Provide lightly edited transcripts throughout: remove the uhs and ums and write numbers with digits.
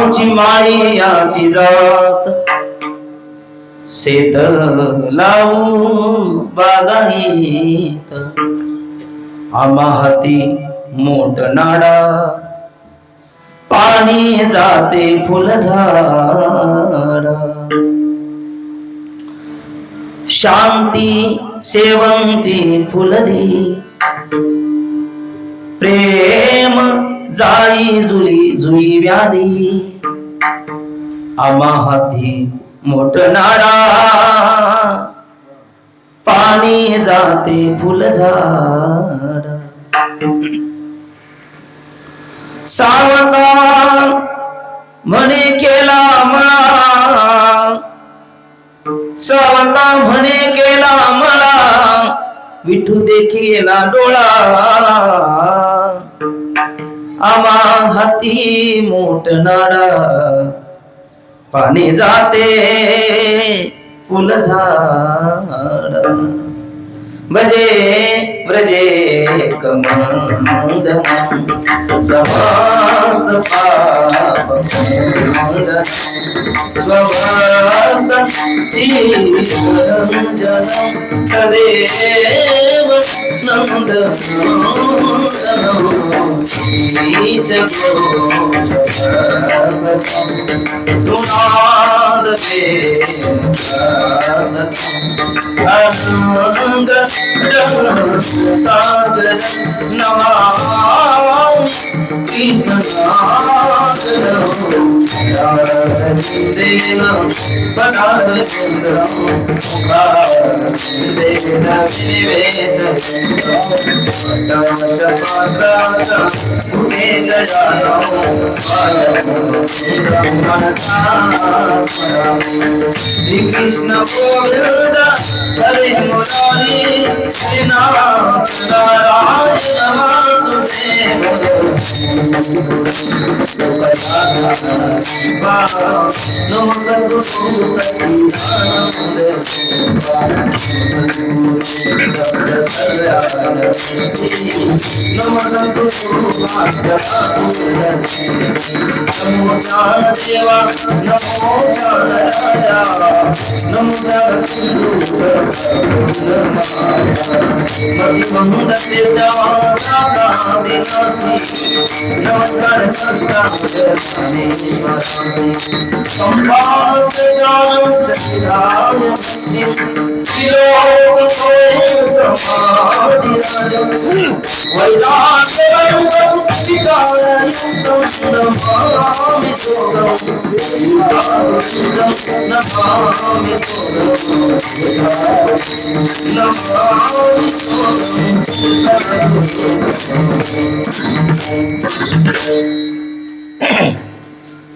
आमची माळी याची जात शेत लावून बागायत आम्हा हाती मोठ नाडा पाणी जाते फुल झाडा शांती शेवंती फुलली प्रेम जाई जुली जुई व्याधी आम्हा हाती मोठ नाडा पाणी जाते फुल झाडा सावता म्हणे केला मला सावता म्हणे केला मला विठू देखीला डोळा आम्हा हाती मोठ नाडा पाणी जाते फुल झाड भजे व्रजे कमंड समस्त पाप मंगल स्वभक्त चिरंजन सदैव नंद स्वाद अंग सागर नमामि कृष्ण श्री कृष्ण गोविंद हरे मुरारी हरे नाथ नारायण वासुदेव नमो सद्गुरु सच्चिदानंद नमो सद्गुरु नमो प्राण सेवा नमो प्राण राजा नमो नमस्कार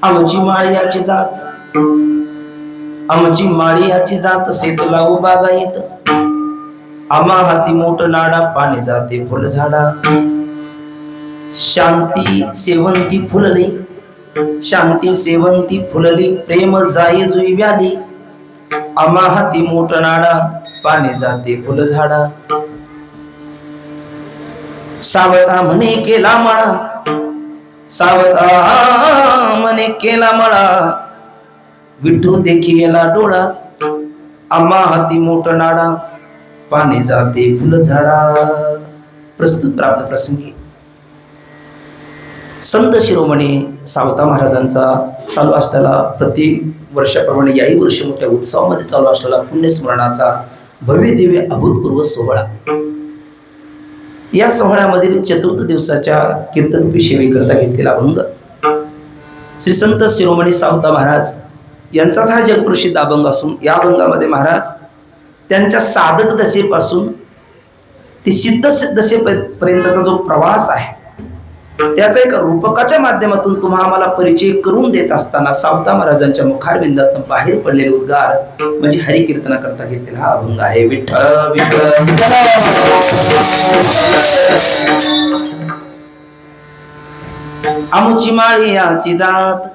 आमची माळी याची जात आमची माळी याची जात शेतला उभा गायत आम्हा हाती मोठ नाडा पाणी जाते फुल झाडा शांती सेवंती फुलली शांती सेवंती फुलली प्रेम जाई जुई व्याली आम्हा हाती मोठ नाडा पाणी जाते फुल झाडा सावता म्हणे केला मळा सावता म्हणे केला मळा विठू देखीला डोळा आम्हा हाती मोठ नाडा पाणी जाते फुल झाडा प्रस्तुत प्राप्त प्रसंगी संत शिरोमणी सावता महाराजांचा चालू असलेला प्रति वर्षाप्रमाणे याही वर्षी मोठ्या उत्सवामध्ये चालू असलेला पुण्यस्मरणाचा भव्य दिव्य अभूतपूर्व सोहळा या सोहळ्यामधील चतुर्थ दिवसाच्या कीर्तनरूपी सेवेकरता घेतलेला अभंग श्री संत शिरोमणी सावता महाराज यांचाच हा जगप्रसिद्ध अभंग असून या अभंगामध्ये महाराज त्यांच्या साधक दशेपासून ते सिद्ध दशेपर्यंतचा जो प्रवास आहे त्याचा एक रूपकाच्या माध्यमातून तुम्हा आम्हाला परिचय करून देत असताना सावता महाराजांच्या मुखारविंदातून बाहेर पडलेले उद्गार म्हणजे हरिकीर्तना करता घेतलेला हा अभंग आहे. विठ्ठल विठ्ठल. आमची माळी याची जात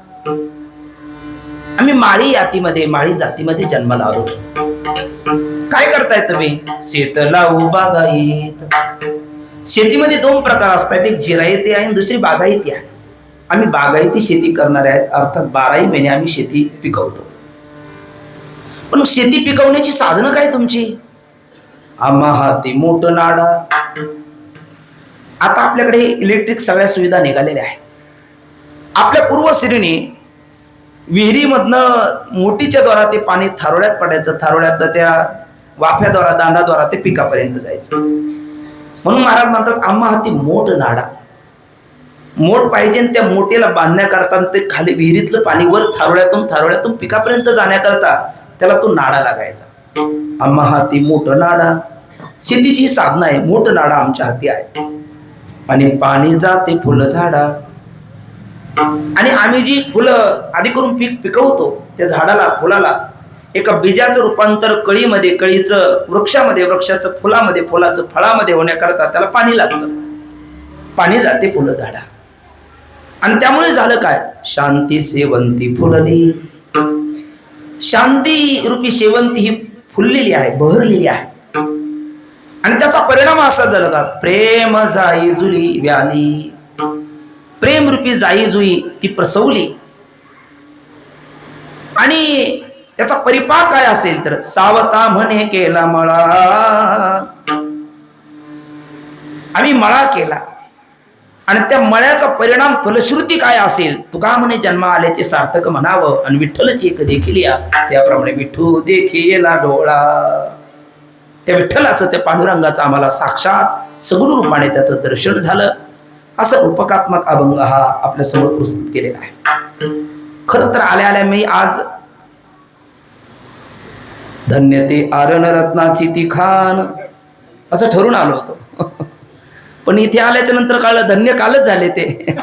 आम्ही माळी यातीमध्ये माळी जातीमध्ये जन्माला आलो. काय करताय तुम्ही? शेत लावू बागायत. शेतीमध्ये दोन प्रकार असतात, एक जिरायती आहे आणि दुसरी बागायती आहे. आम्ही बागायती शेती करणारे आहेत, अर्थात 12ही महिने आम्ही शेती पिकवतो. पण मग शेती पिकवण्याची साधनं काय तुमची? आम्हा हाती मोठं नाडा. आता आपल्याकडे इलेक्ट्रिक सगळ्या सुविधा निघालेल्या आहेत. आपल्या पूर्वसुरीने विहिरीमधनं मोठीच्या द्वारा ते पाणी थारोड्यात पडायचं, थारोड्यातलं त्या वाफ्याद्वारा दांडाद्वारा ते पिकापर्यंत जायचं. म्हणून महाराज म्हणतात आम्हा हाती मोठ नाडा. मोठ पाहिजे आणि त्या मोठेला बांधण्याकरता ते खाली विहिरीतलं पाणी वर थारोड्यातून पिकापर्यंत जाण्याकरता त्याला तो नाडा लागायचा. आम्हा हाती मोठं नाडा. शेतीची साधना आहे, मोठं नाडा आमच्या हाती आहे. आणि पाणी जाते फुलं झाडा. आणि आम्ही जी फुलं आधी करून पिकवतो त्या झाडाला फुलाला एका बीजाचं रूपांतर कळीमध्ये, कळीचं वृक्षामध्ये, वृक्षाचं फुलामध्ये, फुलाचं फळामध्ये होण्याकरता त्याला पाणी लागतं. पाणी जाते फुलं झाडा. आणि त्यामुळे झालं काय? शांती सेवंती फुलली. शांती रूपी शेवंती ही फुललेली आहे, बहरलेली आहे. आणि त्याचा परिणाम असा झाला का? प्रेम जाई जुली व्याली. प्रेम रूपी जाई जुई ती प्रसवली. आणि त्याचा परिपाक काय असेल तर सावता म्हणे केला मळा. आम्ही मळा केला आणि त्या मळ्याचा परिणाम फलश्रुती काय असेल? तुका म्हणे जन्म आल्याचे सार्थक म्हणावं आणि विठ्ठलची एक देखील या. त्याप्रमाणे विठू देखीला डोळा. त्या विठ्ठलाचं, त्या पांडुरंगाचं आम्हाला साक्षात सगुण रूपाने त्याचं दर्शन झालं. असं रूपकात्मक अभंग हा आपल्या समोर प्रस्तुत केलेला आहे. खरं तर आल्या आल्या मी आज धन्य ते आरण रत्नाची ती खान असं ठरून आलो होतो. पण इथे आल्याच्या नंतर कळलं धन्य कालच झाले ते.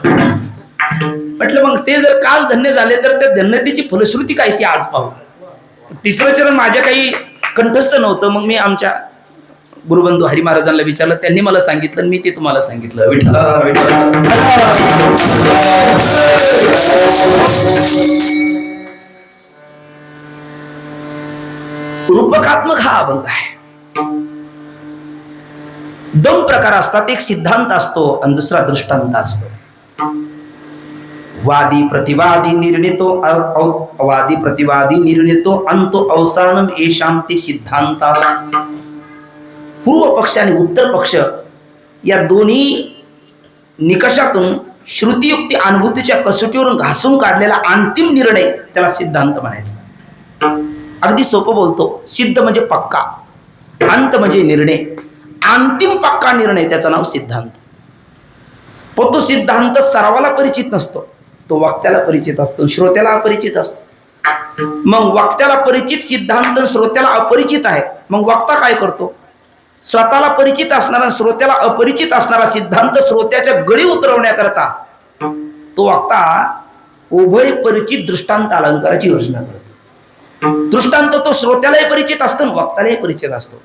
म्हटलं मग ते जर काल धन्य झाले तर त्या धन्यतेची फलश्रुती काय ती आज पाहू. तिसरं चरण माझ्या काही कंठस्थ नव्हतं. मग मी आमच्या गुरुबंधू हरी महाराजांना विचारलं, त्यांनी मला सांगितलं, मी ते तुम्हाला सांगितलं. विठ्ठल रूपकात्मक हा अभंग आहे. दोन प्रकार असतात, एक सिद्धांत असतो आणि दुसरा दृष्टांत असतो. वादी प्रतिवादी निर्णितो वादी प्रतिवादी निर्णितो अंतो अवसानम एशांती सिद्धांता. पूर्व पक्ष आणि उत्तर पक्ष या दोन्ही निकषातून श्रुतियुक्ती अनुभूतीच्या कसोटीवरून घासून काढलेला अंतिम निर्णय त्याला सिद्धांत म्हणायचा. अगदी सोपं बोलतो. सिद्ध म्हणजे पक्का, अंत म्हणजे निर्णय. अंतिम पक्का निर्णय त्याचं नाव सिद्धांत. पण तो सिद्धांत सर्वाला परिचित नसतो. तो वक्त्याला परिचित असतो, श्रोत्याला अपरिचित असतो. मग वक्त्याला परिचित सिद्धांत श्रोत्याला अपरिचित आहे. मग वक्ता काय करतो? स्वतःला परिचित असणारा, श्रोत्याला अपरिचित असणारा सिद्धांत श्रोत्याच्या गळी उतरवण्याकरता तो वक्ता उभय परिचित दृष्टांत अलंकाराची योजना करतो. दृष्टांत तो श्रोत्यालाही परिचित असतो, वक्त्यालाही परिचित असतो.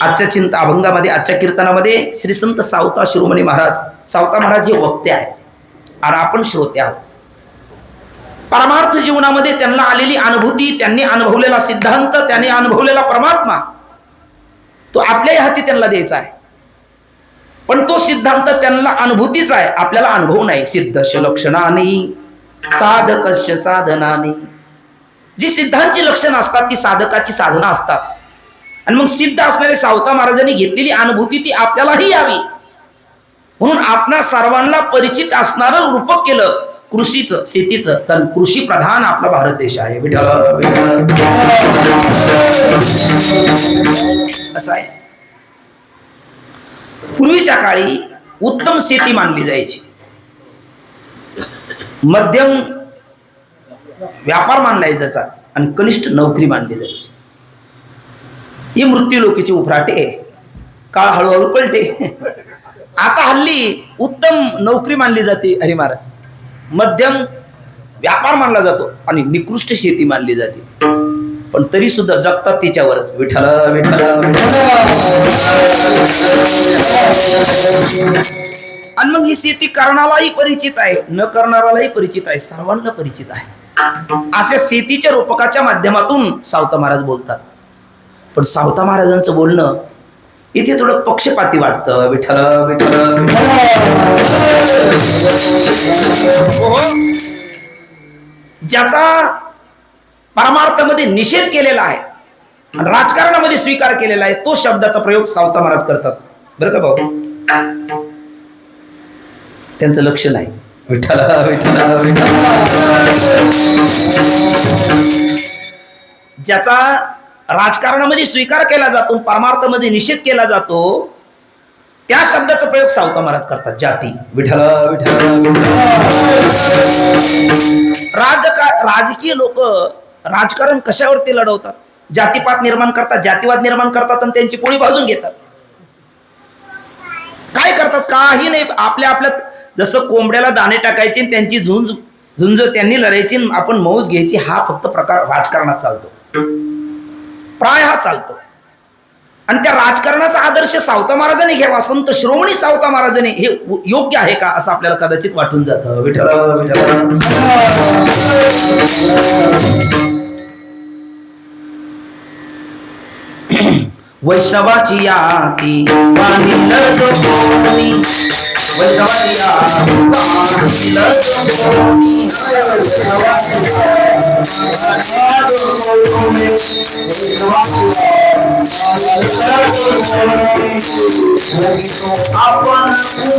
आजच्या अभंगामध्ये, आजच्या कीर्तनामध्ये श्री संत सावता शिरोमणी महाराज, सावता महाराज हे वक्ते आहे आणि आपण श्रोते आहोत. परमार्थ जीवनामध्ये त्यांना आलेली अनुभूती, त्यांनी अनुभवलेला सिद्धांत, त्यांनी अनुभवलेला परमात्मा तो आपल्याही हाती त्यांना द्यायचा आहे. पण तो सिद्धांत त्यांना अनुभूतीचा आहे, आपल्याला अनुभव नाही. सिद्धस्य लक्षणानी साधकस्य साधनानी. जी सिद्धांची लक्षणं असतात ती साधकाची साधना असतात. आणि मग सिद्ध असणारे सावता महाराजांनी घेतलेली अनुभूती ती आपल्यालाही यावी म्हणून आपणा सर्वांना परिचित असणारं रूपक केलं कृषीचं, शेतीचं. कारण कृषी प्रधान आपला भारत देश आहे. विठ्ठल असं आहे. पूर्वीच्या काळी उत्तम शेती मानली जायची, मध्यम व्यापार मानला जायचा आणि कनिष्ठ नोकरी मानली जायची. ही मृत्यू लोकीची उफराटे. काळ हळूहळू पलटे. आता हल्ली उत्तम नोकरी मानली जाते हरी महाराज, मध्यम व्यापार मानला जातो आणि निकृष्ट शेती मानली जाते. पण तरी सुद्धा जगतात तिच्यावरच. विठ्ठल विठ्ठल. आणि मग ही शेती करणारालाही परिचित आहे, न करणारालाही परिचित आहे, सर्वांना परिचित आहे. अशा शेतीच्या रूपकाच्या माध्यमातून सावता महाराज बोलतात. पण सावता महाराजांचं बोलणं इथे थोडं पक्षपाती वाटतं. विठ्ठल विठ्ठल ज्याचा परमार्थामध्ये निषेध केलेला आहे आणि राजकारणामध्ये स्वीकार केलेला आहे, तो शब्दाचा प्रयोग सावता महाराज करतात बरं का भाऊ. त्यांचं लक्ष नाही. विठ्ठल विठ्ठल विठ्ठल ज्याचा राजकारणामध्ये स्वीकार केला जातो, परमार्थामध्ये निषेध केला जातो, त्या शब्दाचा प्रयोग सावता महाराज करतात. जाती. विठ्ठल विठ्ठल राजकीय लोक राजकारण कशावरती लढवतात? जातीपात निर्माण करतात, जातीवाद निर्माण करतात आणि त्यांची पोळी भाजून घेतात. काय करतात? काही नाही. आपल्या आपल्यात जसं कोंबड्याला दाणे टाकायचे, त्यांची झुंज त्यांनी लढायची, आपण मौज घ्यायची, हा फक्त प्रकार राजकारणात चालतो. प्राय हा चालतो. आणि त्या राजकारणाचा आदर्श सावता महाराजांनी घ्यावा, संत शिरोमणी सावता महाराजांनी, हे योग्य आहे का असं आपल्याला कदाचित वाटून जातं. विठ्ठल विठ्ठल वैष्णवाची याती वाणील जोनी, वैष्णवाची याती वाणील जोनी, आपण आपण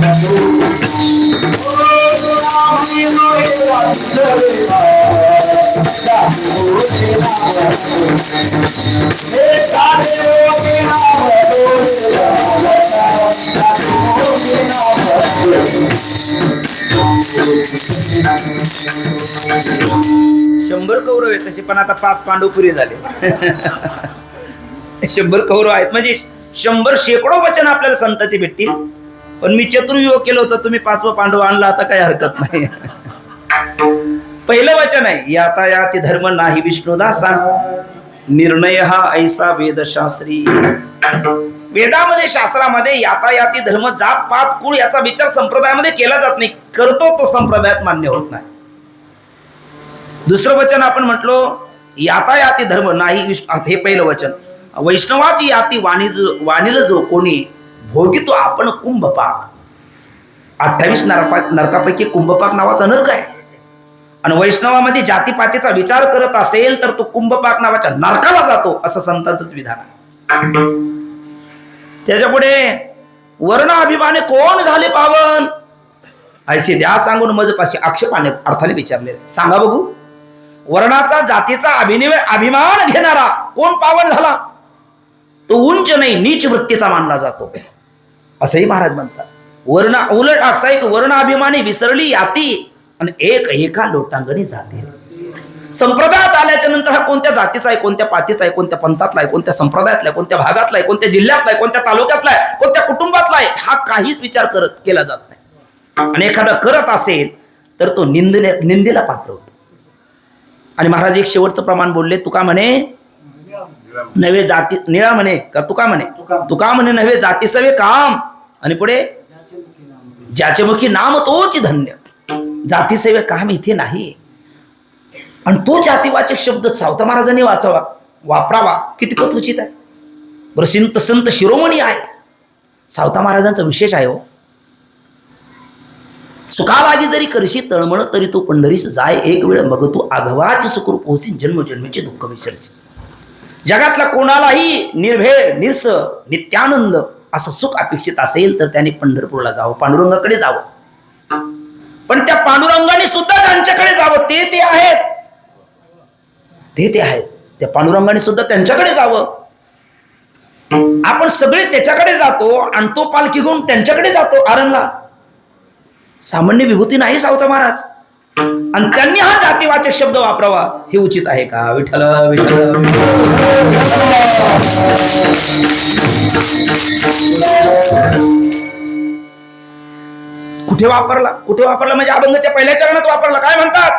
100 कौरव आहेत तसे, पण आता 5 पांडव पुरे झाले. 100 कौरव आहेत म्हणजे 100 शेकडो वचन आपल्याला संतांचे भेटतील. पण मी चतुर्युग केलं होतं, तुम्ही 5वं पांडव आणला, आता काही हरकत नाही. पहिलं वचन आहे, यातायाती धर्म नाही विष्णुदासा, निर्णय हा ऐसा वेदशास्त्री. वेदामध्ये शास्त्रामध्ये यातायाती धर्म जात पात कुळ याचा विचार संप्रदायामध्ये केला जात नाही. करतो तो संप्रदायात मान्य होत नाही. दुसरं वचन आपण म्हटलो यातायाती धर्म नाही हे पहिलं वचन. वैष्णवाची याती वाणील जो कोणी भोगितो आपण कुंभपाक. 28 नरकापैकी कुंभपाक नावाचा नरक आहे. आणि वैष्णवामध्ये जातीपातीचा विचार करत असेल तर तो कुंभपाक नावाच्या नरकाला जातो, असं संतांचंच विधान आहे. त्याच्यापुढे वर्ण अभिमाने कोण झाले पावन, ऐसे द्या सांगून मजपाशी आक्षेपाने अर्थाने विचारले. सांगा बघू, वर्णाचा जातीचा अभिमान घेणारा कोण पावन झाला? तो उंच नाही नीच वृत्तीचा मानला जातो, असंही महाराज म्हणतात. उलट असा एक वर्ण अभिमानी विसरली याती आणि एका लोटांगणी जाते. संप्रदायात आल्याच्या नंतर हा कोणत्या जातीचा आहे, कोणत्या पातीचा आहे, कोणत्या पंथातला आहे, कोणत्या संप्रदायातला आहे, कोणत्या भागातला आहे, कोणत्या जिल्ह्यातला आहे, कोणत्या तालुक्यातला आहे, कोणत्या कुटुंबातला आहे, हा काहीच विचार केला जात नाही. आणि एखादा करत असेल तर तो निंदेला पात्र होतो. आणि महाराज एक शेवटचं प्रमाण बोलले, तुका म्हणे नवे जाती निळा म्हणे का तुका म्हणे नवे जाती सवे काम. आणि पुढे ज्याचे मुखी नाम तोच धन्य. जाती सेवे काम इथे नाही. आणि तो जातीवाचक शब्द सावता महाराजांनी वापरावा कितीपत उचित आहे बरं. संत शिरोमणी आहे, सावता महाराजांचा विशेष आहे हो. सुखालागी जरी करशी तळमळ तरी तू पंढरीस जाय एक वेळ, मग तू आघवाची सुखरूप होशील जन्मजन्मीचे दुःख विसरशील. जगातला कोणालाही निर्भेळ निरस नित्यानंद असं सुख अपेक्षित असेल तर त्याने पंढरपूरला जावं, पांडुरंगाकडे जावं. पण त्या पांडुरंगाने सुद्धा त्यांच्याकडे जावं, ते आहेत, त्या पांडुरंगाने सुद्धा त्यांच्याकडे जावं. आपण सगळे त्याच्याकडे जातो आणि तो पालखी घेऊन त्यांच्याकडे जातो आरणला. सामान्य विभूती नाही सावता महाराज. आणि त्यांनी हा जातीवाचक शब्द वापरावा हे उचित आहे का? विठ्ठल विठ्ठल. कुठे वापरला म्हणजे अभंगाच्या पहिल्या चरणात वापरला. काय म्हणतात?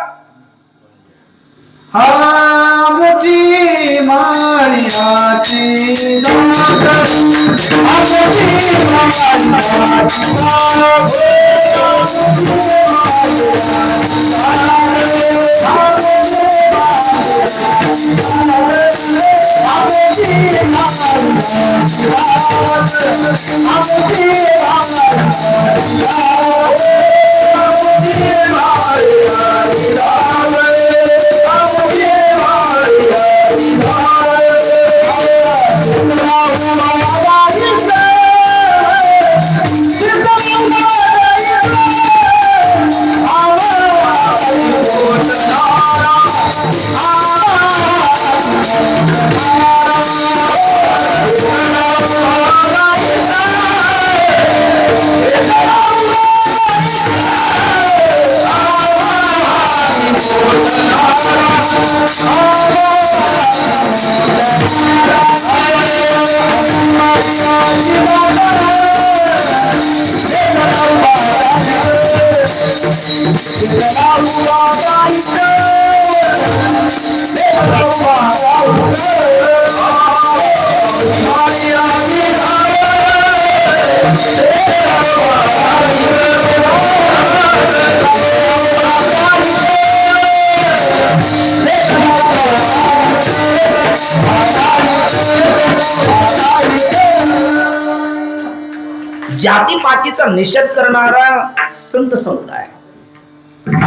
हा मोठी माळ्याची जातीपातीचा निषेध करणारा संत समुदाय.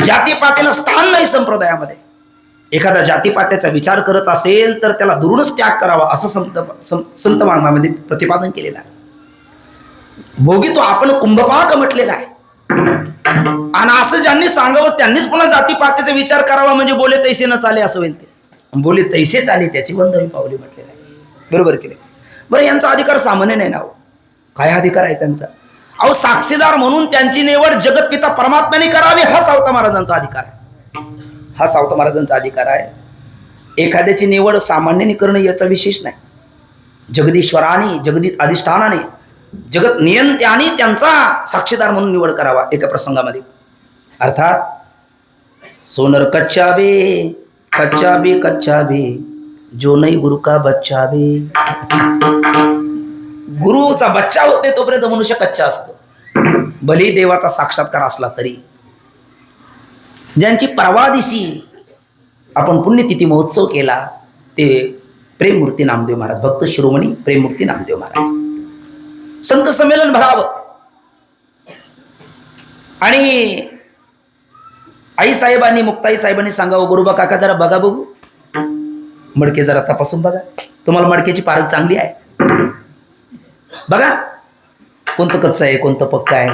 जातीपातीला स्थान नाही संप्रदायामध्ये. एखादा जातीपात्याचा विचार करत असेल तर त्याला दुरूनच त्याग करावा असं संत मार्गामध्ये प्रतिपादन केलेलं आहे. भोगी तो आपण कुंभपाक म्हटलेला आहे. आणि असं ज्यांनी सांगावं त्यांनीच पुन्हा जातीपातीचा विचार करावा, म्हणजे बोले तैसे न चाले असं होईल. ते बोले तैसे चाले त्याची बंधवी पावली म्हटलेलं आहे. बरोबर केले. बरं, यांचा अधिकार सामान्य नाही ना हो. काय अधिकार आहे त्यांचा? अहो, साक्षीदार म्हणून त्यांची निवड जगतपिता परमात्म्याने करावी, हा सावता महाराजांचा अधिकार आहे. हा सावता महाराजांचा अधिकार आहे. एखाद्याची निवड सामान्याने करणं याचा विशेष नाही. जगदीश्वराने, जगदीश अधिष्ठानाने, जगत नियंत्याने त्यांचा साक्षीदार म्हणून निवड करावा एका प्रसंगामध्ये. अर्थात सोनर कच्चा बे कच्चा बे कच्चा बे, जो नाही गुरु का बच्चा बे. गुरुचा बच्चा होत नाही तोपर्यंत मनुष्य कच्चा असतो, भले देवाचा साक्षात्कार असला तरी. ज्यांची परवा दिवशी आपण पुण्यतिथी महोत्सव केला ते प्रेममूर्ती नामदेव महाराज, भक्त शिरोमणी प्रेममूर्ती नामदेव महाराज. संत संमेलन भरावं आणि आई साहेबांनी, मुक्ताई साहेबांनी सांगावं, गुरुबा काका जरा बघा बघू, मडके जरा तपासून बघा, तुम्हाला मडक्याची पारख चांगली आहे बघा, कोणतं कच्चं आहे कोणतं पक्का आहे.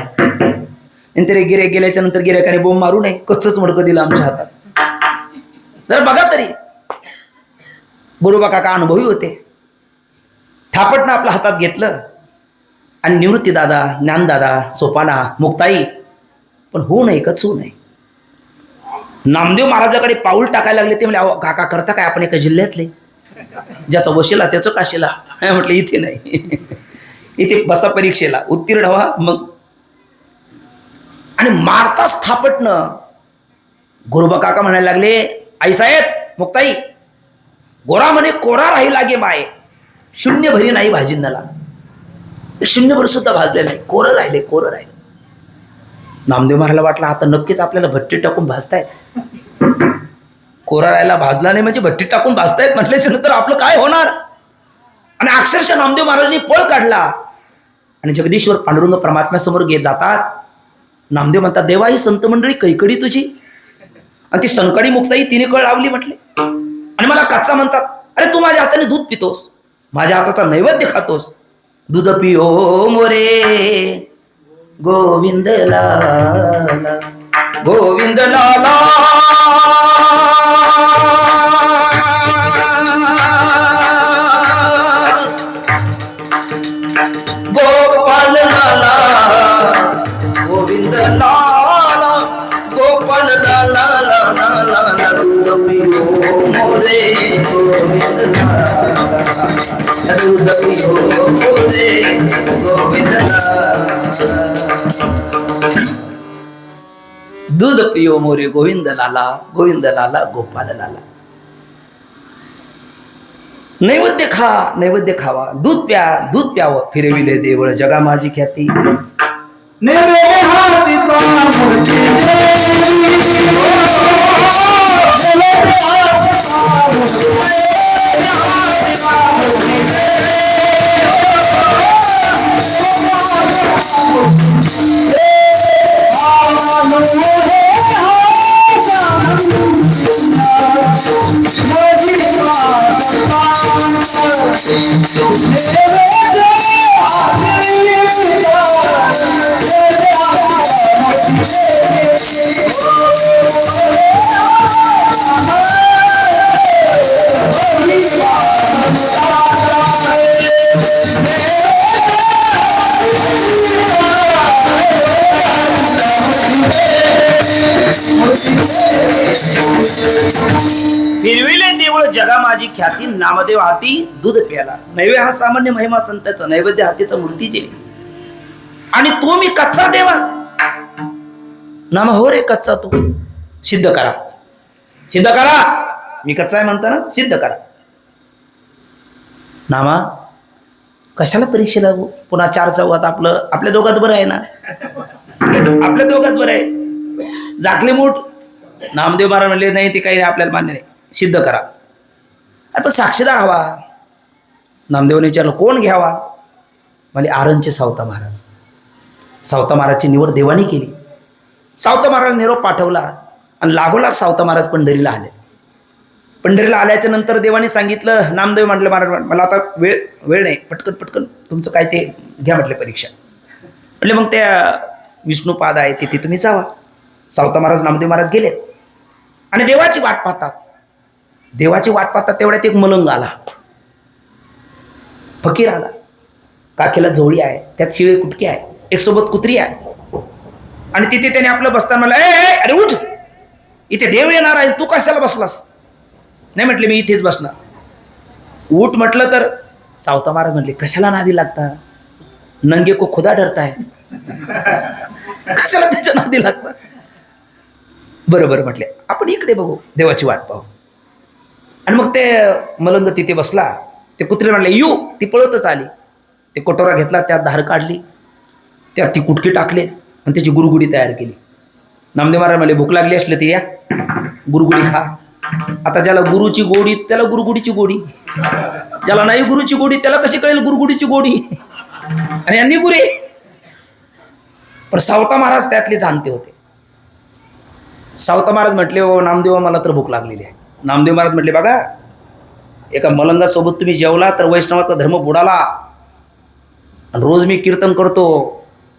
नंतर गिऱ्हाईक गेल्याच्या नंतर गिऱ्हाईकाने बोंब मारू नये, कच्चंच मडकं दिलं आमच्या हातात, जरा बघा तरी. गुरुबा काका अनुभवी होते. थापटनं आपल्या हातात घेतलं आणि निवृत्ती दादा, ज्ञानदादा, सोपाना, मुक्ताई, पण होऊ नये कच होऊ नये. नामदेव महाराजाकडे पाऊल टाकायला लागले. ते म्हणजे अहो काका करता काय, आपण एका जिल्ह्यातले, ज्याचा वशिला त्याचं काशीला. म्हटलं इथे नाही, इथे बसा परीक्षेला, उत्तीर्ण व्हा मग. आणि मारताच थापटणं गुरुबा काका म्हणायला लागले, आई साहेब, मुक्ताई, गोरा म्हणे कोरा राही लागे माये, शून्य भरी नाही भाजिन्नला. शून्यभर सुद्धा भाजले नाही, कोरं राहिले कोरं राहिले. नामदेव महाराजला वाटलं आता नक्कीच आपल्याला भट्टी टाकून भाजतायत. कोरा राहायला भाजला नाही म्हणजे भट्टी टाकून भाजतायत म्हटल्याच्या नंतर आपलं काय होणार. आणि अक्षरशः नामदेव महाराजांनी पळ काढला आणि जगदीश्वर पांडुरंग परमात्म्यासमोर घेत जातात. नामदेव म्हणतात, देवा ही संत मंडळी कैकडी तुझी, आणि ती सनकडी मुक्ताई तिने कळ लावली म्हटले. आणि मला कच्चा म्हणतात, अरे तू माझ्या हाताने दूध पितोस, माझ्या हाताचा नैवेद्य खातोस, दूध पिओ मोरे गोविंद लाला गोविंद लाला. गोपाल लाला गोविंद लाला गोपाल लाला लाला लाला, दूध पिओ मोरे गोविंद लाला दूध पिओ मोरे गोविंद लाला. दूध पिओ मोरे गोविंद लाला गोपाल लाला. नैवेद्य खा, नैवेद्य खावा, दूध प्यावं, फिरविले देवळ जगा माझी ख्याती. फिरविले देवळ जगा माझी ख्याती, नामदेव हाती दूध प्याला. नैवेद्य हा सामान्य महिमा संतांचा, नैवेद्य हातीचा मूर्तीचे. आणि तो मी कच्चा देवा, नाम हो रे कच्चा, तू सिद्ध करा, सिद्ध करा. मी कच्चा आहे म्हणता ना, सिद्ध करा. नामा कशाला परीक्षेला पुन्हा 4 चौघात, आपल्या दोघात बरं आहे ना, आपल्या दोघात बरं आहे. जाकले मूठ नामदेव महाराज म्हणले नाही ते काही आपल्याला मान्य नाही, सिद्ध करा. पण साक्षीदार हवा. नामदेवने विचारलं कोण घ्यावा, म्हणजे आरणचे सावता महाराज. सावता महाराजची निवड देवानी केली. सावता महाराज निरोप पाठवला आणि लागोलाग सावता महाराज पंढरीला आले. पंढरीला आल्याच्या नंतर देवाने सांगितलं, नामदेव म्हटलं महाराज मला आता वेळ नाही, पटकन तुमचं काय ते घ्या म्हटले परीक्षा. म्हणजे मग त्या विष्णुपाद आहे तिथे तुम्ही जावा. सावता महाराज नामदेव महाराज गेले आणि देवाची वाट पाहतात. देवाची वाट पाहतात तेवढ्यात एक मलंग आला, फकीर आला. काखेला जोळी आहे, त्यात शिळे कुटकी आहे, एक सोबत कुत्री आहे. आणि तिथे त्याने आपलं बसताना म्हणलं, ए अरे उठ, इथे देव येणार आहे, तू कशाला बसलास? नाही म्हटले, मी इथेच बसणार. उठ म्हटलं तर सावता महाराज म्हटले, कशाला नादी लागता, नंगे को खुदा डरता है, कशाला त्याच्या नादी लागता? बरोबर म्हटले, आपण इकडे बघू, देवाची वाट पाहू. आणि मग ते मलंग तिथे बसला. ते कुत्रे म्हणले यू, ती पळतच आली. ते कटोरा घेतला, त्यात धार काढली, त्यात ती कुटकी टाकले आणि त्याची गुरुगुडी तयार केली. नामदेव महाराज म्हणले, भूक लागली असले ते या, गुरुगुडी खा. आता ज्याला गुरुची गोडी त्याला गुरुगुडीची गोडी, ज्याला नाही गुरुची गोडी त्याला कशी कळेल गुरुगुडीची गोडी? आणि यांनी गुरे. पण सावता महाराज त्यातले जाणते होते. सावता महाराज म्हटले, ओ नामदेव, मला तर भूक लागलेली आहे. नामदेव महाराज म्हटले, बघा, एका मलंगासोबत तुम्ही जेवला तर वैष्णवाचा धर्म बुडाला. आणि रोज मी कीर्तन करतो,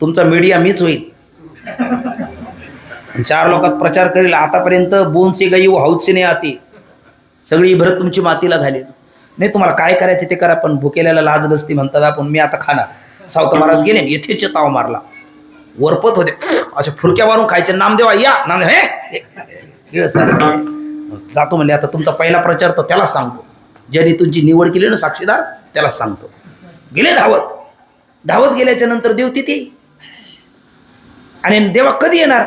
तुमचा मीडिया मीच होईल, 4 लोकात प्रचार करेल. आतापर्यंत बोनसे गाई व हौसे नाही आती, सगळी भरत तुमची मातीला घालेल. नाही, तुम्हाला काय करायचं ते करा, पण भुकेल्याला लाज नसती म्हणतात आपण, मी आता खाणार. सावता महाराज गेले, येथेच ताव मारला, वरपत होते, अशा फुरक्या मारून खायचे. नामदेवा या, नामदेव हे जातो म्हणले, आता तुमचा पहिला प्रचार तर त्यालाच सांगतो, ज्यांनी तुमची निवड केली ना साक्षीदार, त्यालाच सांगतो. गेले धावत. धावत गेल्याच्या नंतर देव तिथे. आणि देवा कधी येणार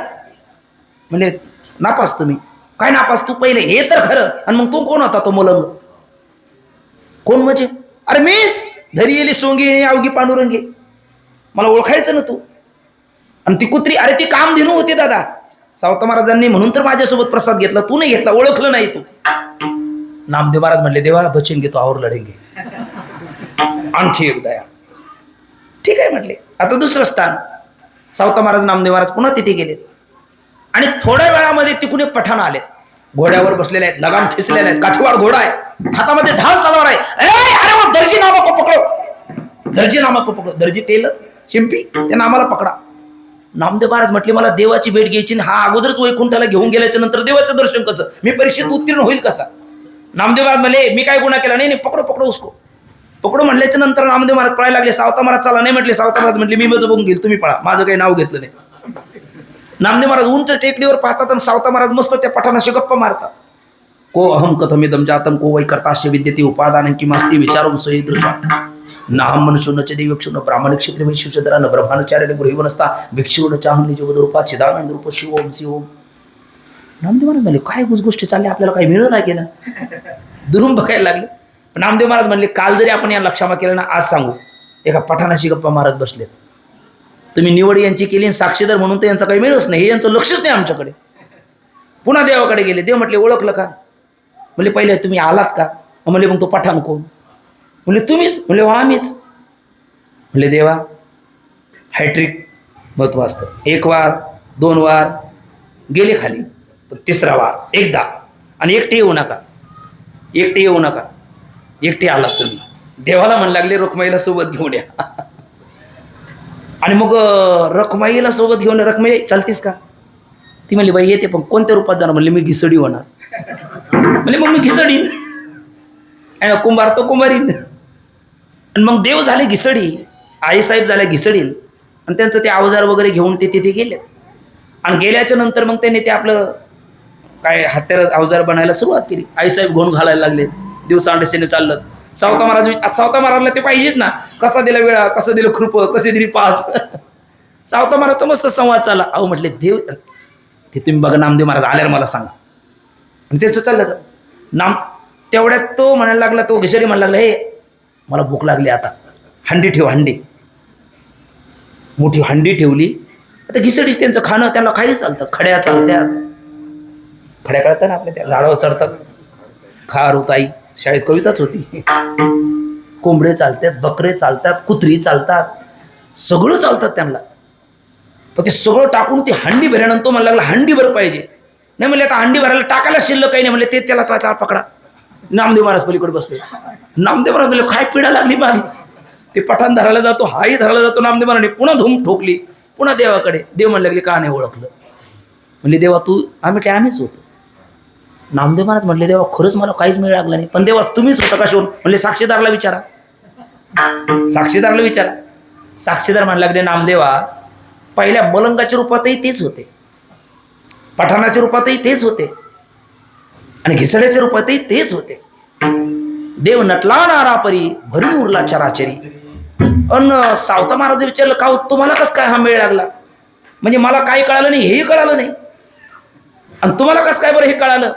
म्हणजे, नापास तुम्ही. काय नापास? तू पहिले हे तर खरं. आणि मग तू कोण होता तो मलंग? कोण म्हणजे? अरे मीच, धरी येली सोंगी अवघी पांडुरंगी, मला ओळखायचं ना तू. आणि ती कुत्री, अरे ती काम दिनू होती दादा. सावता महाराजांनी म्हणून तर माझ्यासोबत प्रसाद घेतला, तू नाही घेतला, ओळखलं नाही तू. नामदेव महाराज म्हणले, देवा बचेंगे तो और लढेंगे. आणखी एकदा या. ठीक आहे म्हटले. आता दुसरं स्थान. सावता महाराज नामदेव महाराज पुन्हा तिथे गेले. आणि थोड्या वेळामध्ये तिकडून एक पठाण आले, घोड्यावर बसलेले आहेत, लगाम ठेचलेले आहेत, काठीवर घोडा आहे, हातामध्ये ढाल तलवार आहे. अरे वो दर्जी नामा को पकडो, दर्जी नामा को पकडो. दर्जी टेलर, शिंपी, त्या नामाला पकडा. नामदेव महाराज म्हटले, मला देवाची भेट घ्यायची, हा अगोदरच वैकुंठाला घेऊन गेल्याच्या नंतर देवाचं दर्शन कसं, मी परीक्षेत उत्तीर्ण होईल कसा? नामदेव महाराज म्हणले, मी काय गुन्हा केला? नाही, पकडो पकडो उसको. पकडो म्हणल्याच्या नंतर नामदेव महाराज पळायला लागले. सावता महाराज चला, नाही म्हटले. सावता महाराज म्हटले, मी माझं बघून घेईल, तुम्ही पळा, माझं काही नाव घेतलं नाही. नामदेव महाराज उंच टेकडीवर पाहतात आणि सावता महाराज मस्त त्या पठाणाशी गप्पा मारतात. को अहम कथमिदम जातम को वै कर्ताश्य विद्यते उपादान किमास्ति विचारम सहीदृशा नाहम मनुष्यो न च देवक्षो न ब्राह्मण क्षेत्र वै शिवचंद्रा न ब्रह्मानुचार्य गृहीवनस्ता भिक्षुर न चाहम निजवदरूपा चिदानंद रूप शिवोम शिवोम. नामदेव महाराज म्हणले, काय गोष्टी चालल्या, आपल्याला काही मिळत नाही केलं. दुरून बघायला लागले. नामदेव महाराज म्हणले, काल जरी आपण याला क्षमा केलं ना, आज सांगू, एका पठाणाशी गप्पा मारत बसले. तुम्ही निवड यांची केली आणि साक्षीदार म्हणून तर यांचा काही मिळच नाही, हे यांचं लक्षच नाही आमच्याकडे. पुन्हा देवाकडे गेले. देव म्हटले, ओळखलं का? म्हणले, पहिले तुम्ही आलात का? म्हणले, मग तो पठाण कोण? म्हणले, तुम्हीच. म्हणले, हो आम्हीच. म्हणले, देवा, हॅट्रिक महत्व असतं. 1 वार 2 वार गेले खाली, पण 3रा वार एकदा. आणि एकटे येऊ नका, एकटे येऊ नका, एकटे आलात तुम्ही. देवाला म्हण लागले, रखमाईला सोबत घेऊन या. आणि मग रखमाईला सोबत घेऊन, रखमाई चालतीस का? ती म्हणली, बाई येते, पण कोणत्या रूपात जाणार? म्हणले, मी घिसडी होणार. म्हणजे मग मी घिसडीन, कुंभार तो कुंभारीन. आणि मग देव झाले घिसडी, आईसाहेब झाल्या घिसडीन. आणि त्यांचं ते अवजार वगैरे घेऊन ते तिथे गेले. आणि गेल्याच्या नंतर मग त्यांनी ते आपलं काय हत्यार अवजार बनायला सुरुवात केली. आईसाहेब घोण घालायला लागले. दिवसांडेसेने चाललं. सावता महाराजला ते पाहिजेच ना, कसा दिला वेळा, कसं दिलं कृप, कसे दिली पास. सावता महाराजचा मस्त संवाद चालला. अहो म्हटले, देव ते तुम्ही बघा, नामदेव महाराज आल्यावर मला सांगा. आणि त्याचं चाललं नाम. तेवढ्यात तो म्हणायला लागला, तो घिसडी म्हणायला लागला, हे मला भूक लागली, आता हंडी ठेव. हंडी, मोठी हंडी ठेवली. आता घिसडीच त्यांचं खाणं, त्यांना काही चालतं. खड्या चालत्यात, खड्या कळतात ना आपल्या, त्या झाडावर चढतात. खार होताई शाळेत कविताच होती. कोंबडे चालतात, बकरे चालतात, कुत्री चालतात, सगळं चालतात त्यांना. पण ते सगळं टाकून ती हंडी भरल्यानंतर मला लागला, हंडी भर पाहिजे. नाही म्हणले, आता हंडी भरायला टाकायला शिल्लक काही नाही. म्हणले, ते त्याला पकडा. नामदेव महाराज पलीकडे बसले. नामदेव महाराज म्हणले, काय पिढा लागली मागे. ते पठाण धरायला जातो, हाही धरायला जातो नामदेव महाराजांनी पुन्हा धूम ठोकली, पुन्हा देवाकडे. देव म्हणू लागले का नाही ओळखलं? म्हणले देवा तू. आम्ही आम्हीच होतो. नामदेव महाराज म्हटले देवा खरंच मला काहीच मिळ लागला नाही, पण देवा तुम्हीच होता का शोध? म्हणले साक्षीदारला विचारा. साक्षीदारला विचारा. साक्षीदार म्हणू लागले नामदेवा पहिल्या मलंगाच्या रूपातही तेच होते, पठाणाच्या रूपातही तेच होते आणि घिसड्याच्या रूपातही तेच होते. देव नटला नारापरी भरून उरला चराचरी. अन सावता महाराज विचारलं का तुम्हाला कसं काय हा मेळ लागला? म्हणजे मला काय कळालं नाही, हेही कळालं नाही, आणि तुम्हाला कसं काय बरं हे कळालं?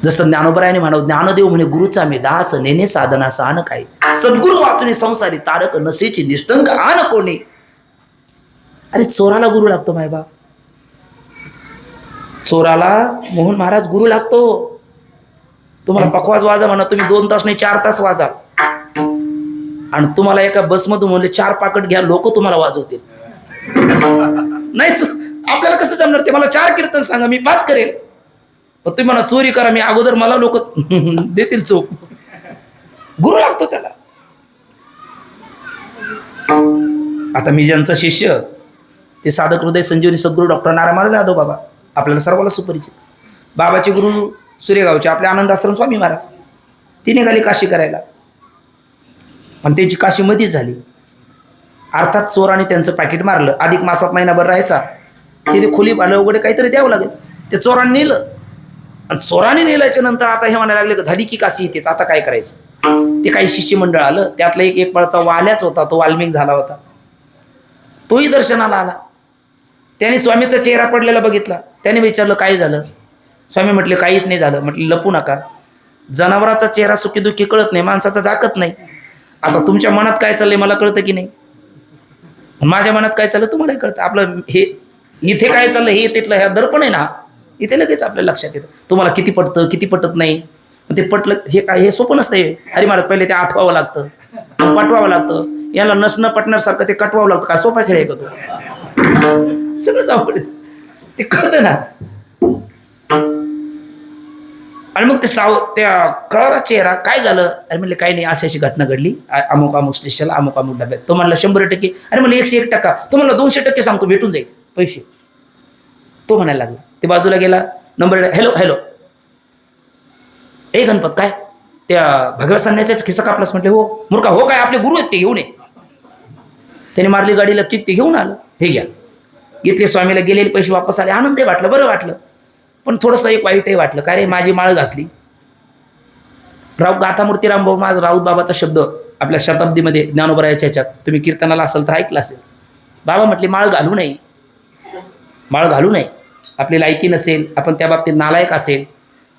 जसं ज्ञानोबरायाने म्हणावं ज्ञानदेव म्हणे गुरुचा मी दास नेने साधना सान काय सद्गुरु वाचुनी संसारी तारक नसेची निष्ठंक आन कोणी. अरे चोराला गुरु लागतो मायबा, चोराला मोहन महाराज गुरु लागतो. तुम्हाला पखवाज वाजा म्हणा, तुम्ही 2 तास नाही 4 तास वाजा, आणि तुम्हाला एका बसमधून म्हणले 4 पाकट घ्या, लोक तुम्हाला वाजवतील. नाही आपल्याला कसं जमणार? ते मला 4 कीर्तन सांगा मी 5 करेल, पण तुम्ही म्हणा चोरी करा, मी अगोदर मला लोक देतील चोख. गुरु लागतो त्याला. आता मी ज्यांचा शिष्य ते साधक हृदय संजीवनी सद्गुरू डॉक्टर नारायण महाराज जाधव बाबा, आपल्याला सर्वांना सुपरिचित. बाबाचे गुरु सूर्यगावचे आपले आनंद आश्रम स्वामी महाराज, ती निघाली काशी करायला, पण त्यांची काशी मध्येच झाली. अर्थात चोराने त्यांचं पॅकेट मारलं. अधिक मासात महिनाभर राहायचा, तिथे खोली भाडं वगैरे काहीतरी द्यावं लागेल, ते चोराने नेलं. आणि चोराने नेल्याच्या नंतर आता हे म्हणायला लागले झाली की काशी इथेच, आता काय करायचं? ते काही शिष्यमंडळ आलं, त्यातला एक पळचा वाल्याच होता, तो वाल्मिक झाला होता, तोही दर्शनाला आला. त्याने स्वामीचा चेहरा पडलेला बघितला. त्याने विचारलं काय झालं? स्वामी म्हटले काहीच नाही झालं. म्हटलं लपू नका, जनावराचा चेहरा सुखीदुखी कळत नाही, माणसाचा जाकत नाही. आता तुमच्या मनात काय चाललंय मला कळतं की नाही, माझ्या मनात काय चाललं तुम्हाला कळतं. आपलं हे इथे काय चाललं हे तिथलं ह्या दर्पण आहे ना, इथे लगेच आपल्या लक्षात येतं. तुम्हाला किती पटतं किती पटत नाही, ते पटलं हे काय हे सोपं नसतं. हरी महाराज पहिले ते आठवावं लागतं, पटवावं लागतं. याला नसणं पटण्यासारखं ते कटवावं लागतं. काय सोपा खेळ आहे का तो? सगळंच अवघड ते कळतं ना. आणि मग ते त्या कळाला चेहरा काय झालं? अरे म्हणले काही नाही, अशी अशी घटना घडली अमुक अमुक स्टेशनला अमुक अमुक डब्यात. तो म्हणला 100%. अरे म्हणले 101%. तो म्हणला 200% सांगतो भेटून जाईल पैसे. तो म्हणायला लागला. ते बाजूला गेला, नंबर हॅलो हॅलो ए गणपत काय त्या भगव्या संन्यासाचा खिस्सा कापलास? म्हटले हो. मूर्खा हो काय, आपले गुरु आहेत ते, घेऊन ये. त्याने मारली गाडीला किक, ते घेऊन आलं. हे घ्या. घेतले. स्वामीला गेलेले पैसे वापस आले. आनंदही वाटलं, बरं वाटलं, पण थोडंसं एक वाईटही वाटलं. काय रे माझी माळ घातली. गाथामूर्ती रामभाऊ माझा राऊत बाबाचा शब्द आपल्या शताब्दीमध्ये ज्ञानोबरायाच्या ह्याच्यात तुम्ही कीर्तनाला असाल तर ऐकलं असेल. बाबा म्हटले माळ घालू नये, माळ घालू नये. आपली लायकी नसेल, आपण त्या बाबतीत नालायक असेल,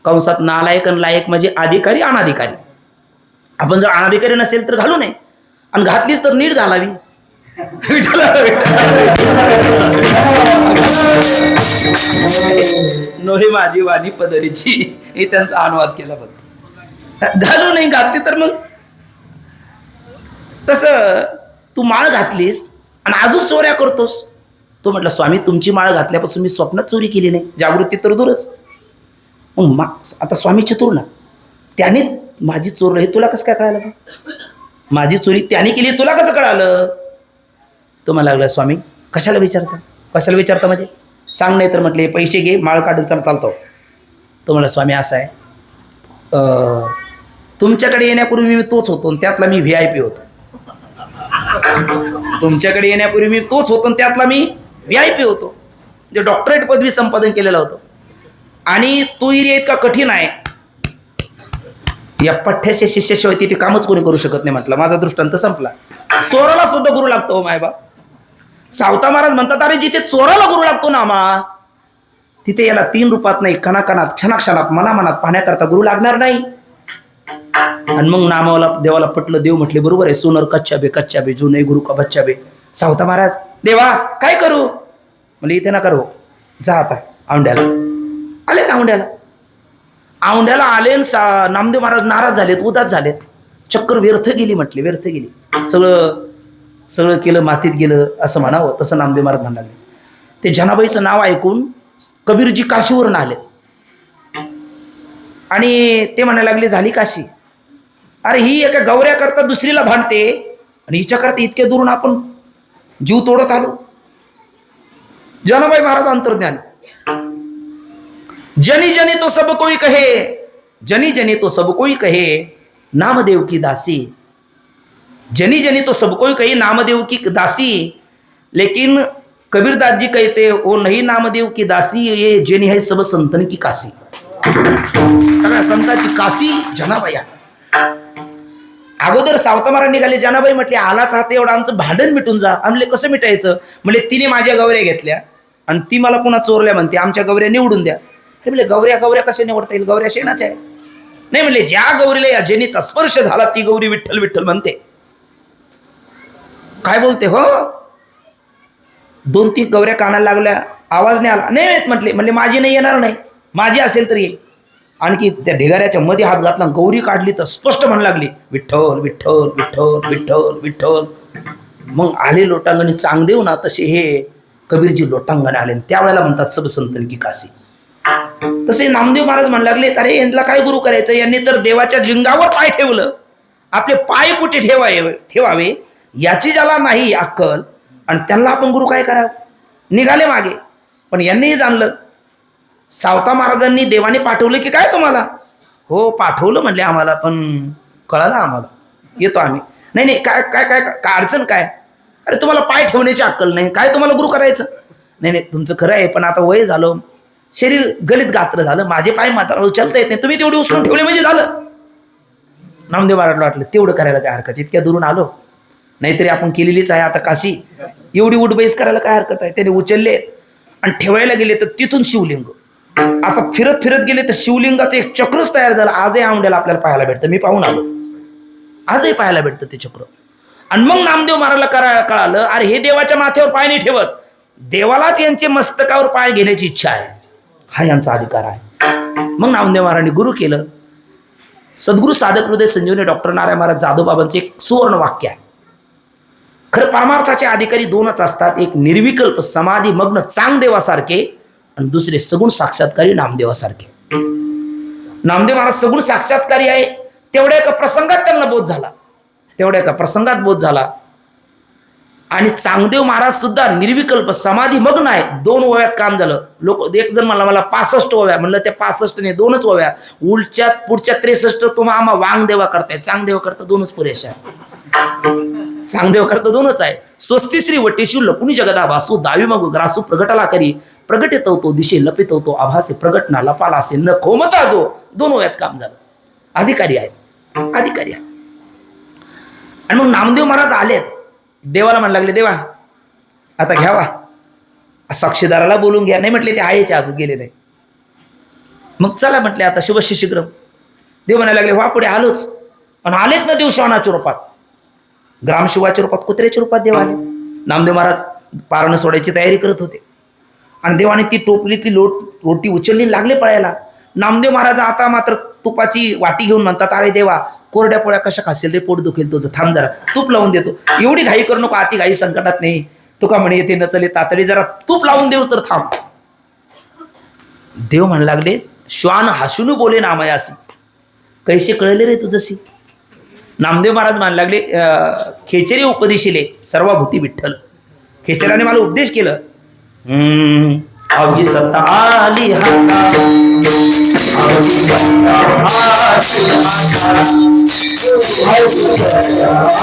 कंसात नालायक आणि लायक म्हणजे अधिकारी अनाधिकारी. आपण जर अनाधिकारी नसेल तर घालू नये, आणि घातलीच तर नीट घालावी. नोहे माझी वाणी पदरीची, हे त्यांचा अनुवाद केला फक्त. घालू नाही, घातली तर मग तसं तू माळ घातलीस आणि अजून चोऱ्या करतोस. तो म्हटलं स्वामी तुमची माळ घातल्यापासून मी स्वप्नात चोरी केली नाही, जागृती तर दूरच. मग आता स्वामी चतुर ना, त्याने माझी चोरलं हे तुला कसं काय कळालं? माझी चोरी त्याने केली तुला कसं कळालं? तो मला लागला स्वामी कशाला विचारता, कशाला विचारता म्हणजे सांग, नाही तर म्हटले पैसे घे माळ काढून चालतो. तो मला स्वामी असा आहे, तुमच्याकडे येण्यापूर्वी मी तोच होतो, त्यातला मी VIP होतो. तुमच्याकडे येण्यापूर्वी मी तोच होतो, त्यातला मी VIP होतो. म्हणजे डॉक्टरेट पदवी संपादन केलेलं होतं. आणि तो एरिया इतका कठीण आहे, या पठ्ठ्याच्या शिष्याशिवाय तिथे कामच कोणी करू शकत नाही. म्हटलं माझा दृष्टांत संपला. चोराला सुद्धा गुरु लागतो हो मायबा. सावता महाराज म्हणतात अरे जिथे चोराला गुरु लागतो ना मा, तिथे याला 3 रूपात नाही, कणाकणात क्षणाक्षणात मनामनात पाहण्याकरता गुरु लागणार नाही. आणि मग नामाला देवाला पटलं. देव म्हटले बरोबर आहे, सोनर कच्चा बे जो नाही गुरु का बच्चा बे. सावता महाराज देवा काय करू? म्हणजे इथे नका करू, जा आता औंढ्याला. आले औंढ्याला. औंढ्याला आले, नामदेव महाराज नाराज झालेत, उदास झालेत. चक्कर व्यर्थ गेली म्हटले, व्यर्थ गेली. सगळं केलं मातीत गेलं असं म्हणावं, तसं नामदेव महाराज म्हणाले. ते जनाबाईचं नाव ऐकून कबीरजी काशीवरून आले आणि ते म्हणायला लागले झाली काशी. अरे ही एका गौऱ्या करता दुसरीला भांडते आणि हिच्या करता इतके दुरून आपण जीव तोडत आलो. जनाबाई महाराज अंतर्ज्ञान. जनी जनी तो सब कोई कहे, जनी जनी तो सब कोई कहे नामदेव की दासी. जनी जनी तो सब कोई कहे नामदेव की दासी, लेकिन कबीरदास जी कहते वो नहीं नामदेव की दासी, ये जनी है सब संतन की काशी. सगळ्या संतांची काशी जनाबाई. अगोदर सावतामारा निघाले. जनाबाई म्हटले आलाच हात एवढं आमचं भांडण मिटून जा. आमले कसं मिटायचं? म्हणजे तिने माझ्या गौऱ्या घेतल्या आणि ती मला पुन्हा चोरल्या म्हणते आमच्या गौऱ्या निवडून द्या. हे म्हणले गौऱ्या गौऱ्या कशा निवडता येईल? गौऱ्या शेणाच्या आहे. नाही म्हणले ज्या गौरीला या जनीचा स्पर्श झाला ती गौरी विठ्ठल विठ्ठल म्हणते. काय बोलते हो? 2-3 गौऱ्या कानाला लागल्या, आवाज नाही आला. नाही येत म्हटले. म्हणले माझी नाही येणार. नाही माझी असेल तर ये. आणखी त्या ढिगाऱ्याच्या मध्ये हात घातला, गौरी काढली तर स्पष्ट म्हणू लागली विठ्ठल विठ्ठल विठ्ठल विठ्ठल विठ्ठल. मग आले लोटांगणी चांगदेव ना तसे हे कबीरजी लोटांगण आले. त्यावेळेला म्हणतात सब संतन की काशी. तसे नामदेव महाराज म्हणू लागले अरे यांना काय गुरु करायचं? यांनी तर देवाच्या लिंगावर पाय ठेवलं, आपले पाय कुठे ठेवावे याची ज्याला नाही अक्कल, आणि त्यांना आपण गुरु काय करावं? निघाले मागे. पण यांनीही जाणलं. सावता महाराजांनी देवाने पाठवलं की काय तुम्हाला? हो पाठवलं म्हणले आम्हाला, पण कळालं आम्हाला, येतो आम्ही. नाही नाही काय काय काय काय अडचण काय? अरे तुम्हाला पाय ठेवण्याची अक्कल नाही, काय तुम्हाला गुरु करायचं? नाही नाही तुमचं खरं आहे, पण आता वय झालं, शरीर गलित गात्र झालं, माझे पाय मात्र उचलता येत नाही, तुम्ही तेवढे उचलून ठेवले म्हणजे झालं. नामदेव महाराजला वाटलं तेवढं करायला काय हरकत, इतक्या दुरून आलो, नाहीतरी आपण केलेलीच आहे आता काशी, एवढी उठबैस करायला काय हरकत आहे. त्याने उचलले आणि ठेवायला गेले तर तिथून शिवलिंग असं फिरत फिरत गेले तर शिवलिंगाचं एक चक्रच तयार झालं. आजही आमड्याला आपल्याला पाहायला भेटतं, मी पाहून आलो, आजही पाहायला भेटतं ते चक्र. आणि मग नामदेव महाराजला कळालं अरे हे देवाच्या माथ्यावर पाय नाही ठेवत, देवालाच यांचे मस्तकावर पाय घेण्याची इच्छा आहे, हा यांचा अधिकार आहे. मग नामदेव महाराजांनी गुरु केलं. सद्गुरू साधक हृदय संजीवनी डॉक्टर नारायण महाराज जाधवबाबांचे एक सुवर्ण वाक्य आहे. खरं परमार्थाचे अधिकारी दोनच असतात, एक निर्विकल्प समाधी मग्न चांगदेवासारखे आणि दुसरे सगुण साक्षात्कारी नामदेवासारखे. नामदेव महाराज सगुण साक्षात्कारी आहे. तेवढ्या एका प्रसंगात त्यांना बोध झाला, तेवढ्या एका प्रसंगात बोध झाला. आणि चांगदेव महाराज सुद्धा निर्विकल्प समाधी मग्न आहे. 2 ओव्यात काम झालं. लोक एक जण मला 65 ओव्या म्हणलं, त्या 65 ने 2च ओव्या, उलच्या पुढच्या 63 तुम्हा आम्हा वांगदेवा करताय, चांगदेवा करता 2च पुरेशा आहे. चांगदेव करता 2च आहे. स्वस्ती श्री वटेशू लपुनी जगदा भासू दावी मग ग्रासू प्रगटला करी प्रगट तो दिशे लपित तो आभासे प्रगट ना लपाला असे न खोमता जो 2 ओव्यात काम झालं. अधिकारी आहेत, अधिकारी आहेत. आणि मग नामदेव महाराज आलेत, देवाला म्हणायला लागले देवा आता घ्यावा, साक्षीदाराला बोलून घ्या. नाही म्हटले ते आहेचे अजून गेले नाही. मग चला म्हटले आता शुभस्य शीघ्र. देव म्हणायला लागले व्हा पुढे आलोच. पण आलेत ना देव श्वानाच्या रूपात, ग्रामशिवाच्या रूपात, कुत्र्याच्या रूपात देव आले. नामदेव महाराज पारणं सोडायची तयारी करत होते आणि देवाने ती टोपलीतली रोटी उचलली, लागले पळायला. नामदेव महाराज आता मात्र तुपाची वाटी घेऊन म्हणतात अरे देवा कोरड्या पोळ्या कशा खाशील रे, पोट दुखेल तुझं, थांब जरा तूप लावून देतो. एवढी घाई करू नको, अति घाई संकटात नाही. तुका म्हणे येते न चले तातडी, जरा तूप लावून देऊ तर थांब. देव म्हणू लागले श्वान हसून बोले नामयासी, कैसे कळले रे तुझसी. नामदेव महाराज म्हणू लागले खेचरी उपदेशिले सर्वभूती विठ्ठल. खेचराने मला उपदेश केलं. अवघी सत्ता आली हातात, अवघी सत्ता आली हातात, अवघी सत्ता आली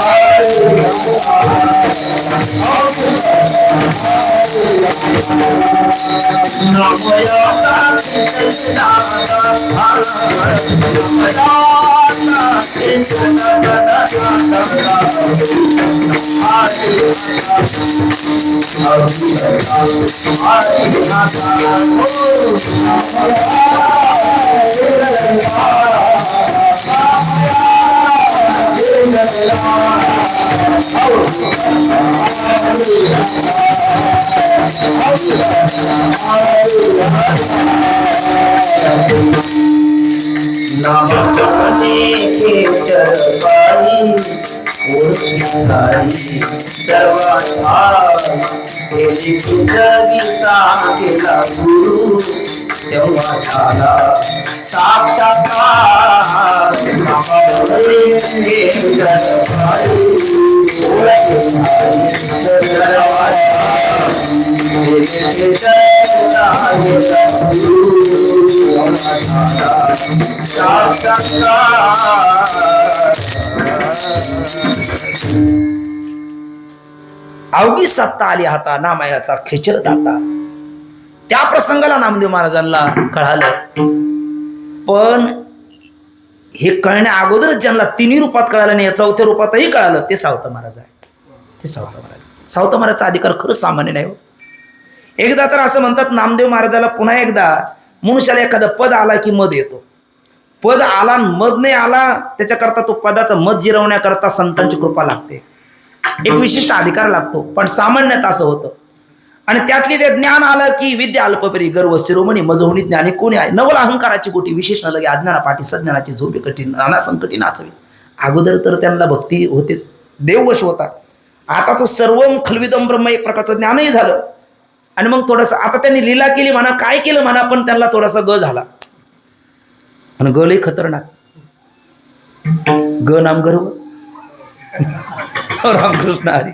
साक्षात्कार अवघी सत्ता आली हाता नामयाचा खेचर दाता. त्या प्रसंगाला नामदेव महाराजांना कळालं, पण हे कळण्या अगोदरच ज्यांना तिन्ही रूपात कळालं नाही, चौथ्या रूपातही कळालं, ते सावता महाराज आहे. ते सावता महाराज. सावता महाराजचा अधिकार खरंच सामान्य नाही हो. एकदा तर असं म्हणतात, नामदेव महाराजाला पुन्हा एकदा मनुष्याला एखादं पद आला की मद येतो. पद आला मद नाही आला, त्याच्याकरता तो पदाचं मद जिरवण्याकरता संतांची कृपा लागते, एक विशिष्ट अधिकार लागतो. पण सामान्यात असं होतं. आणि त्यातली ते ज्ञान आलं की विद्या अल्पपरी गर्व शिरोमणी मजहोनी ज्ञानी कोणी आहे. नवल अहंकाराची गोटी विशेष न लगे अज्ञाना पाठी सज्ञानाची झोपे कठीण नाना संकटी नाचवी. अगोदर तर त्यांना भक्ती होतेच, देववश होता. आता तो सर्व खलविदम ब्रह्म एक प्रकारचं ज्ञानही झालं. आणि मग थोडंसं आता त्यांनी लीला केली म्हणा, काय केलं म्हणा, पण त्यांना थोडासा ग झाला. आणि ग लई खतरनाक. ग नाम गर्व. रामकृष्ण हरी.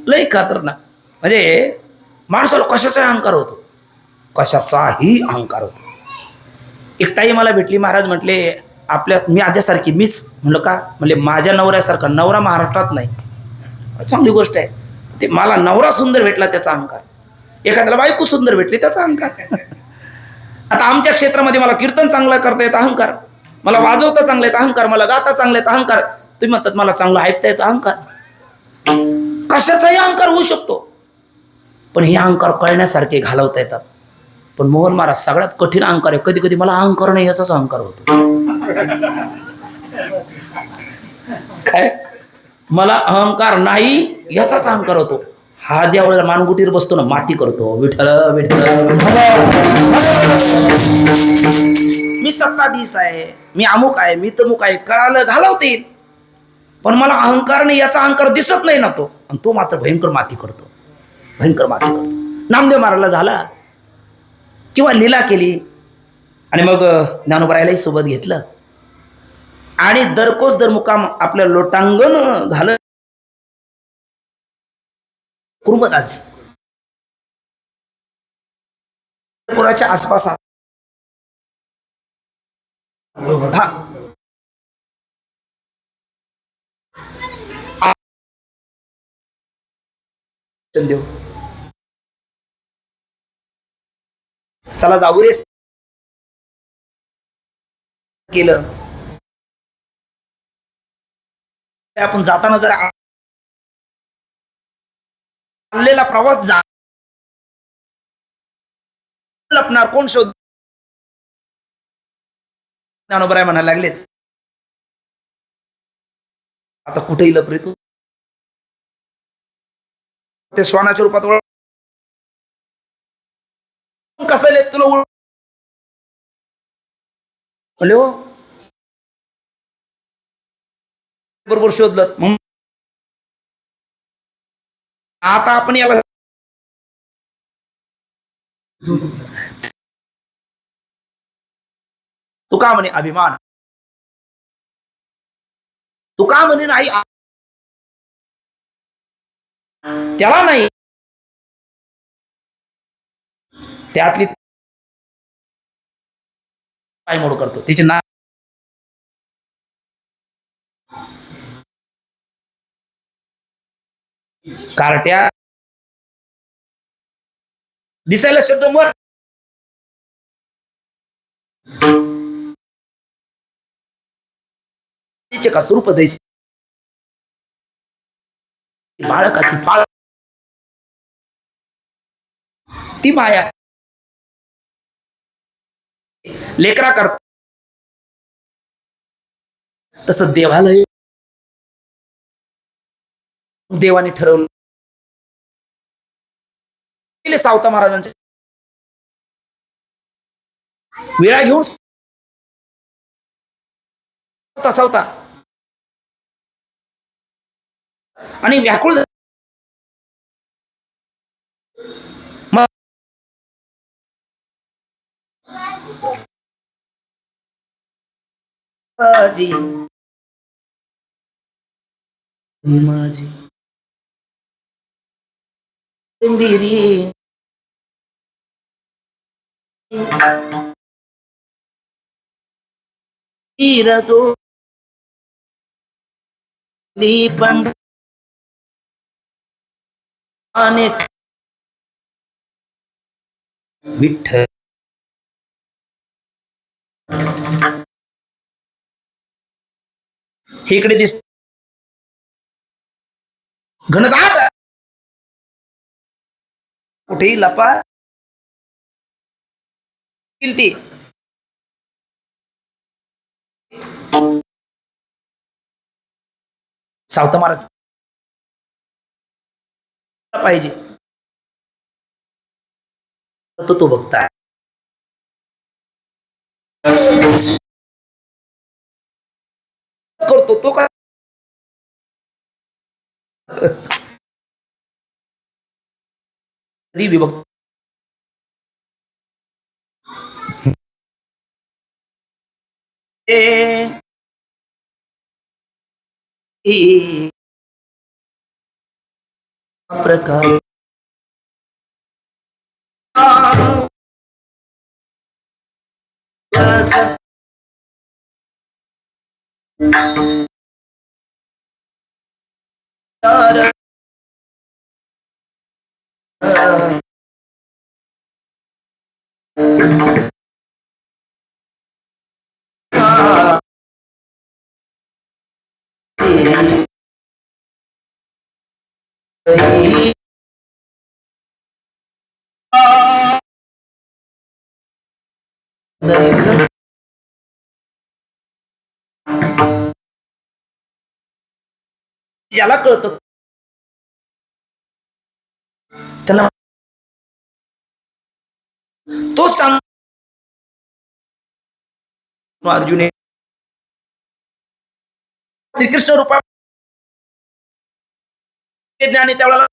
लई खतरनाक. म्हणजे माणसाला कशाचाही अहंकार होतो, कशाचाही अहंकार होतो. एक ताई मला भेटली, महाराज म्हटले आपल्या मी आज्यासारखी मीच. म्हणलं का? म्हणले माझ्या नवऱ्यासारखा नवरा महाराष्ट्रात नाही. चांगली गोष्ट आहे. ते मला नवरा सुंदर भेटला त्याचा अहंकार, एखाद्याला बायको सुंदर भेटली त्याचा अहंकार. आता आमच्या क्षेत्रामध्ये मला कीर्तन चांगलं करता येतं अहंकार, मला वाजवता चांगलं येतं अहंकार, मला गाता चांगलं येतं अहंकार. तुम्ही म्हणतात मला चांगलं ऐकता येतं अहंकार. कशाचाही अहंकार होऊ शकतो, पण हे अहंकार कळण्यासारखे घालवता येतात. पण मोहन महाराज सगळ्यात कठीण अहंकार आहे. कधी कधी मला अहंकार नाही याचाच अहंकार होतो. काय? मला अहंकार नाही याचाच अहंकार होतो. हा ज्या वेळेला मानगुटीवर बसतो ना, माती करतो, विठ्ठल विठ्ठल, मी सत्ताधीश आहे, मी अमुक आहे, मी तमुक आहे, कळालं घालवता येईल. पण मला अहंकार नाही याचा अहंकार दिसत नाही ना तो, आणि तो मात्र भयंकर माती करतो, भयंकर माती करतो. नामदेव महाराजला झाला किंवा लीला केली, आणि मग ज्ञानोबरायलाही सोबत घेतलं, आणि दरकोस दर मुकाम आपलं लोटांगण घालत कुर्मदास पुराच्या आसपास देव चला जाऊ रे केलं. आपण जाताना जर चाललेला प्रवास लपणार कोण शोध. ज्ञानोबराय म्हणायला लागलेत आता कुठेही लपरे तू, ते श्वानाच्या रूपात कसं तुला म्हणले हो, बरोबर शोधलं. मग आता आपण याला तू का म्हणे अभिमान, तू का म्हणे नाही त्याला नाही, त्यातली काय मोड करतो तिचे ना कार्ट्या दिसायला शब्द मर तिचे का स्वरूप जायचे बाळकाची पाळ ती माया लेकरा करता. तसं देवालय देवाने ठरवलं. सावता महाराजांच्या वेळा घेऊन सावता आणि व्याकुळ माझी माझी तो दीपंड अनेक विठ्ठल इकडे दिस घनदाट कुठेही लपा किलती सावता महाराज पाहिजे तो बघताय करतो तो काय विभक्त प्रकार ज्याला कळतं त्याला तो सांग अर्जुने श्रीकृष्ण रूपा ज्ञानी त्यावेळेला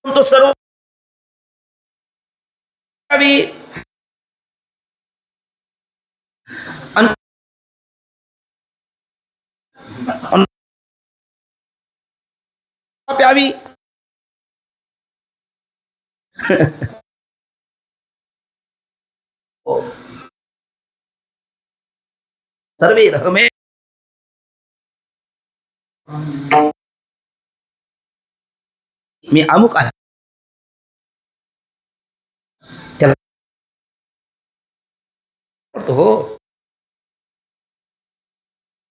तो सर्व प्यावी सर्वे रहमे मी अमुक आला त्याला हो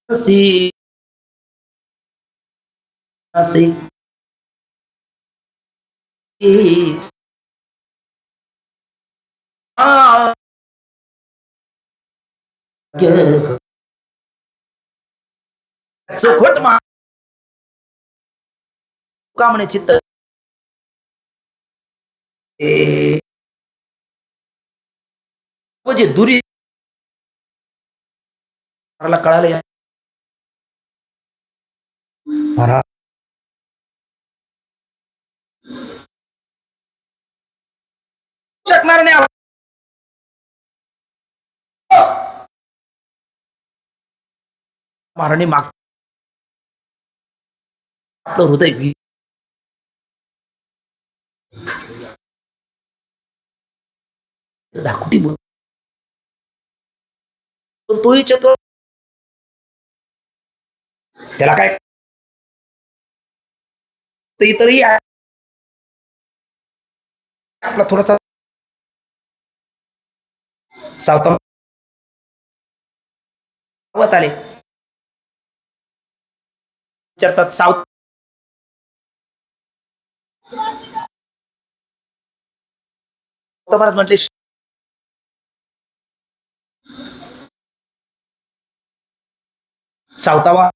असे असे चोखट मा का म्हणे चित्त म्हणजे दुरी कळालं या शकणार नाही महाराणी माग आपलं हृदय दाखवटी बोल पण तोही चतुर त्याला काय इतरही आहे आपला थोडासा सावत आले विचारतात सावत महाराज म्हटले सावतावा